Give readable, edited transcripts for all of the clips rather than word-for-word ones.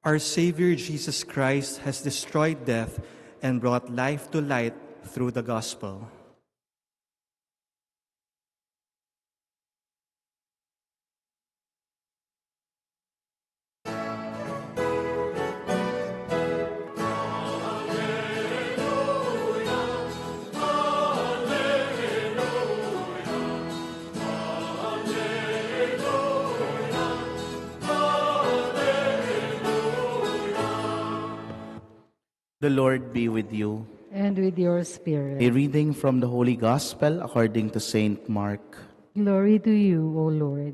Our Savior Jesus Christ has destroyed death and brought life to light through the gospel. The Lord be with you. And with your spirit. A reading from the Holy Gospel according to Saint Mark. Glory to you, O Lord.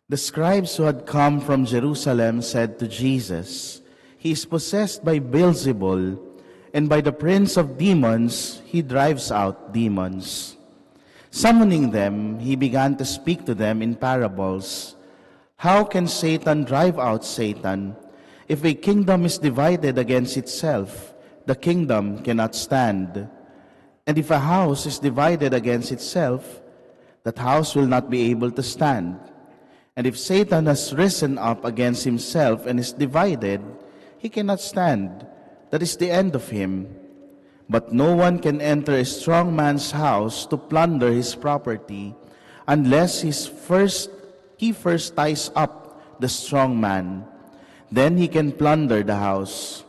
The scribes who had come from Jerusalem said to Jesus, "He is possessed by Beelzebul, and by the prince of demons he drives out demons." Summoning them, he began to speak to them in parables. "How can Satan drive out Satan? If a kingdom is divided against itself, the kingdom cannot stand. And if a house is divided against itself, that house will not be able to stand. And if Satan has risen up against himself and is divided, he cannot stand. That is the end of him. But no one can enter a strong man's house to plunder his property unless he first ties up the strong man. Then he can plunder the house.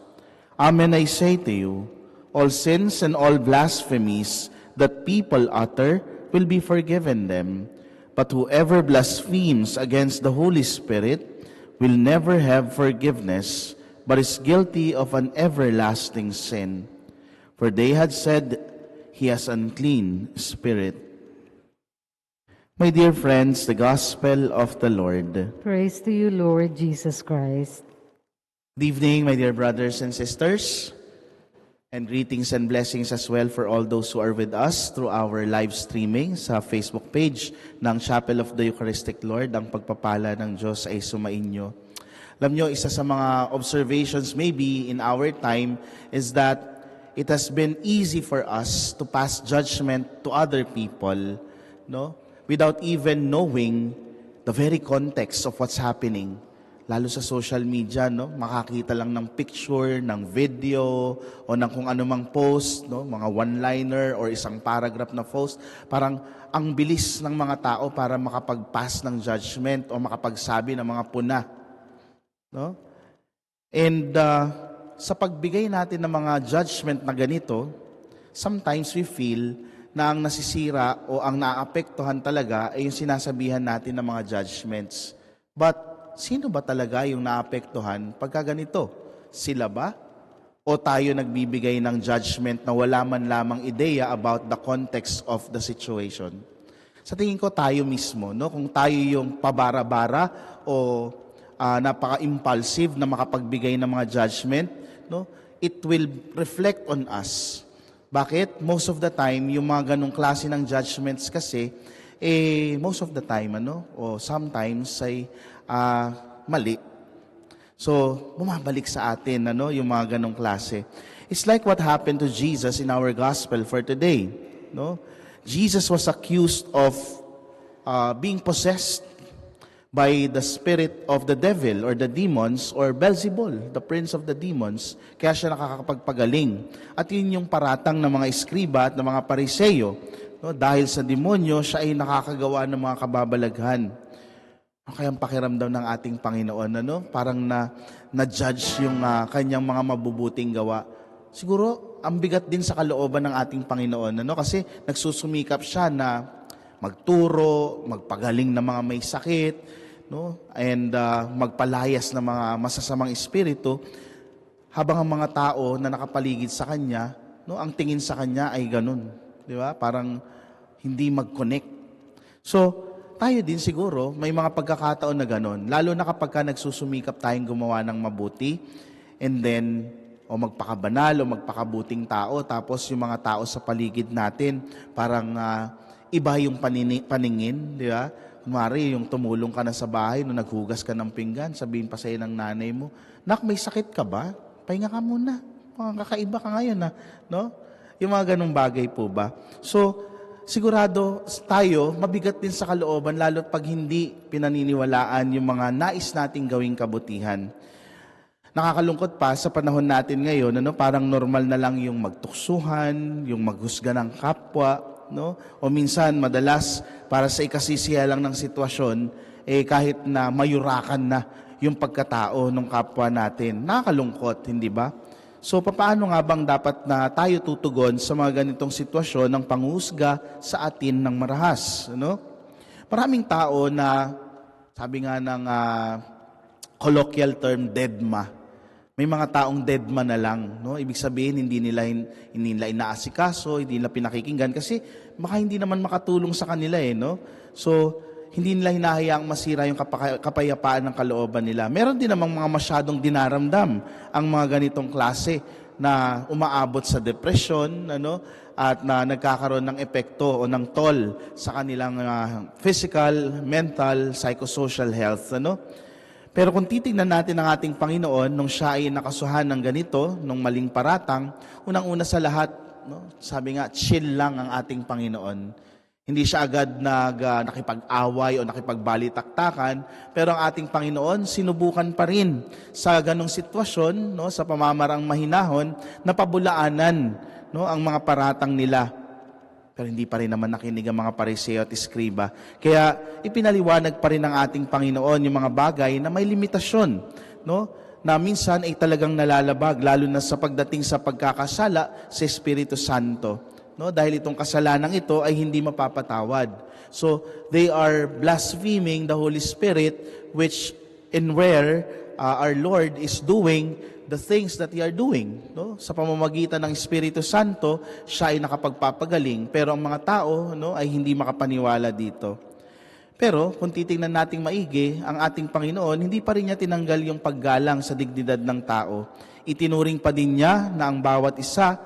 Amen, I say to you, all sins and all blasphemies that people utter will be forgiven them. But whoever blasphemes against the Holy Spirit will never have forgiveness, but is guilty of an everlasting sin. For they had said, he has unclean spirit." My dear friends, the Gospel of the Lord. Praise to you, Lord Jesus Christ. Good evening, my dear brothers and sisters, and greetings and blessings as well for all those who are with us through our live streaming sa Facebook page ng Chapel of the Eucharistic Lord. Ang pagpapala ng Diyos ay sumainyo. Alam nyo, isa sa mga observations maybe in our time is that it has been easy for us to pass judgment to other people, no? Without even knowing the very context of what's happening. Lalo sa social media, no? Makakita lang ng picture, ng video, o ng kung anumang post, no? Mga one-liner or isang paragraph na post. Parang ang bilis ng mga tao para makapag-pass ng judgment o makapagsabi ng mga puna. No? And sa pagbigay natin ng mga judgment na ganito, sometimes we feel na ang nasisira o ang naapektuhan talaga ay yung sinasabihan natin ng mga judgments. But sino ba talaga yung naapektuhan pagka ganito? Sila ba? O tayo nagbibigay ng judgment na wala man lamang ideya about the context of the situation? Sa tingin ko tayo mismo, no? Kung tayo yung pabara-bara o napaka-impulsive na makapagbigay ng mga judgment, no? It will reflect on us. Bakit? Most of the time, yung mga ganong klase ng judgments kasi, most of the time, o sometimes ay mali. So, bumabalik sa atin, yung mga ganong klase. It's like what happened to Jesus in our gospel for today, no? Jesus was accused of being possessed by the spirit of the devil or the demons or Beelzebul, the prince of the demons. Kaya siya nakakapagpagaling. At yun yung paratang ng mga eskriba at ng mga pariseyo. No? Dahil sa demonyo, siya ay nakakagawa ng mga kababalaghan. Kaya ang pakiramdam ng ating Panginoon, parang na-judge yung kanyang mga mabubuting gawa. Siguro, ang bigat din sa kalooban ng ating Panginoon. Kasi nagsusumikap siya na magturo, magpagaling ng mga may sakit, no? And magpalayas ng mga masasamang espiritu, habang ang mga tao na nakapaligid sa kanya, no, ang tingin sa kanya ay ganun, di ba? Parang hindi mag-connect. So, tayo din siguro, may mga pagkakataon na ganun, lalo na kapag nagsusumikap tayong gumawa ng mabuti, and then, o magpakabanal, o magpakabuting tao, tapos yung mga tao sa paligid natin, parang iba yung paningin, di ba? Kumari, yung tumulong ka na sa bahay, nung naghugas ka ng pinggan, sabihin pa sa'yo ng nanay mo, "Nak, may sakit ka ba? Pahinga ka muna. Kakaiba ka ngayon, no?" Yung mga ganung bagay po ba? So, sigurado tayo, mabigat din sa kalooban, lalo't pag hindi pinaniniwalaan yung mga nais nating gawing kabutihan. Nakakalungkot pa sa panahon natin ngayon, parang normal na lang yung magtuksuhan, yung maghusga ng kapwa, no? O minsan, madalas, para sa ikasisiya lang ng sitwasyon, kahit na mayurakan na yung pagkatao ng kapwa natin. Nakakalungkot, hindi ba? So, paano nga bang dapat na tayo tutugon sa mga ganitong sitwasyon ng panghusga sa atin ng marahas? No? Maraming tao na, sabi nga ng colloquial term, deadma. May mga taong deadma na lang, no? Ibig sabihin hindi nila inaasikaso, hindi nila pinakikinggan kasi baka hindi naman makatulong sa kanila no? So, hindi nila hinahayaang masira yung kapayapaan ng kalooban nila. Meron din namang mga masyadong dinaramdam ang mga ganitong klase na umaabot sa depression, at na nagkakaroon ng epekto o ng toll sa kanilang physical, mental, psychosocial health, Pero kung titignan natin ang ating Panginoon, nung siya ay nakasuhan ng ganito, nung maling paratang, unang-una sa lahat, sabi nga, chill lang ang ating Panginoon. Hindi siya agad nakipag-away o nakipagbalitaktakan, pero ang ating Panginoon, sinubukan pa rin sa ganong sitwasyon, sa pamamarang mahinahon, na pabulaanan ang mga paratang nila. Pero hindi pa rin naman nakinig ang mga Pariseo at Iskriba. Kaya ipinaliwanag pa rin ng ating Panginoon yung mga bagay na may limitasyon, na minsan ay talagang nalalabag, lalo na sa pagdating sa pagkakasala sa Espiritu Santo. Dahil itong kasalanan ito ay hindi mapapatawad. So, they are blaspheming the Holy Spirit, which in where our Lord is doing the things that He are doing. Sa pamamagitan ng Espiritu Santo, siya ay nakapagpapagaling, pero ang mga tao ay hindi makapaniwala dito. Pero kung titingnan nating maigi, ang ating Panginoon, hindi pa rin niya tinanggal yung paggalang sa dignidad ng tao. Itinuring pa din niya na ang bawat isa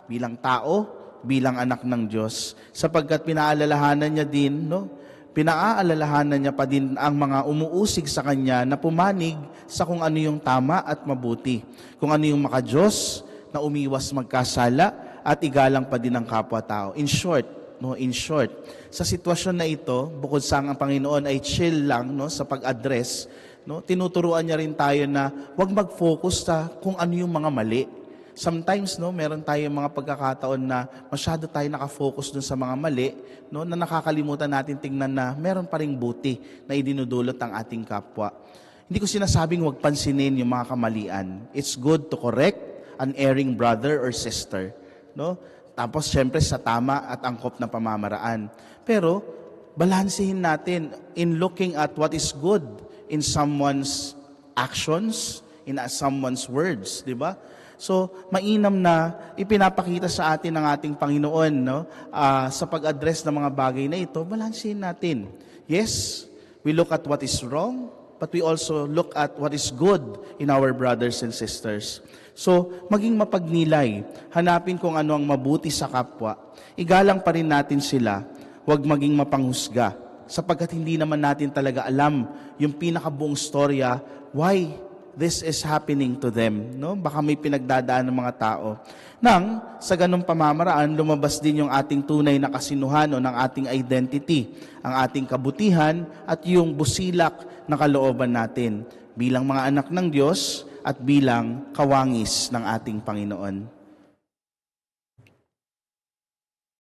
bilang tao, bilang anak ng Diyos, sapagkat pinaalalahanan niya din, pinaalalahanan niya pa din ang mga umuusig sa Kanya na pumanig sa kung ano yung tama at mabuti, kung ano yung makadiyos na umiwas magkasala at igalang pa din ang kapwa-tao. In short, sa sitwasyon na ito, bukod sa ang Panginoon ay chill lang sa pag-address, tinuturuan niya rin tayo na huwag mag-focus sa kung ano yung mga mali. Sometimes, meron tayong mga pagkakataon na masyado tayo nakafocus dun sa mga mali, na nakakalimutan natin tingnan na meron pa ring buti na idinudulot ang ating kapwa. Hindi ko sinasabing huwag pansinin yung mga kamalian. It's good to correct an erring brother or sister. Tapos, syempre, sa tama at angkop na pamamaraan. Pero, balansehin natin in looking at what is good in someone's actions, in someone's words, di ba? So, mainam na ipinapakita sa atin ng ating Panginoon sa pag-address ng mga bagay na ito, balansehin natin. Yes, we look at what is wrong, but we also look at what is good in our brothers and sisters. So, maging mapagnilay, hanapin kung ano ang mabuti sa kapwa. Igalang pa rin natin sila, huwag maging mapanghusga, sapagkat hindi naman natin talaga alam yung pinakabuong storya, why this is happening to them. Baka may pinagdadaan ng mga tao. Nang sa ganung pamamaraan, lumabas din yung ating tunay na kasinuhan o ng ating identity, ang ating kabutihan at yung busilak na kalooban natin bilang mga anak ng Diyos at bilang kawangis ng ating Panginoon.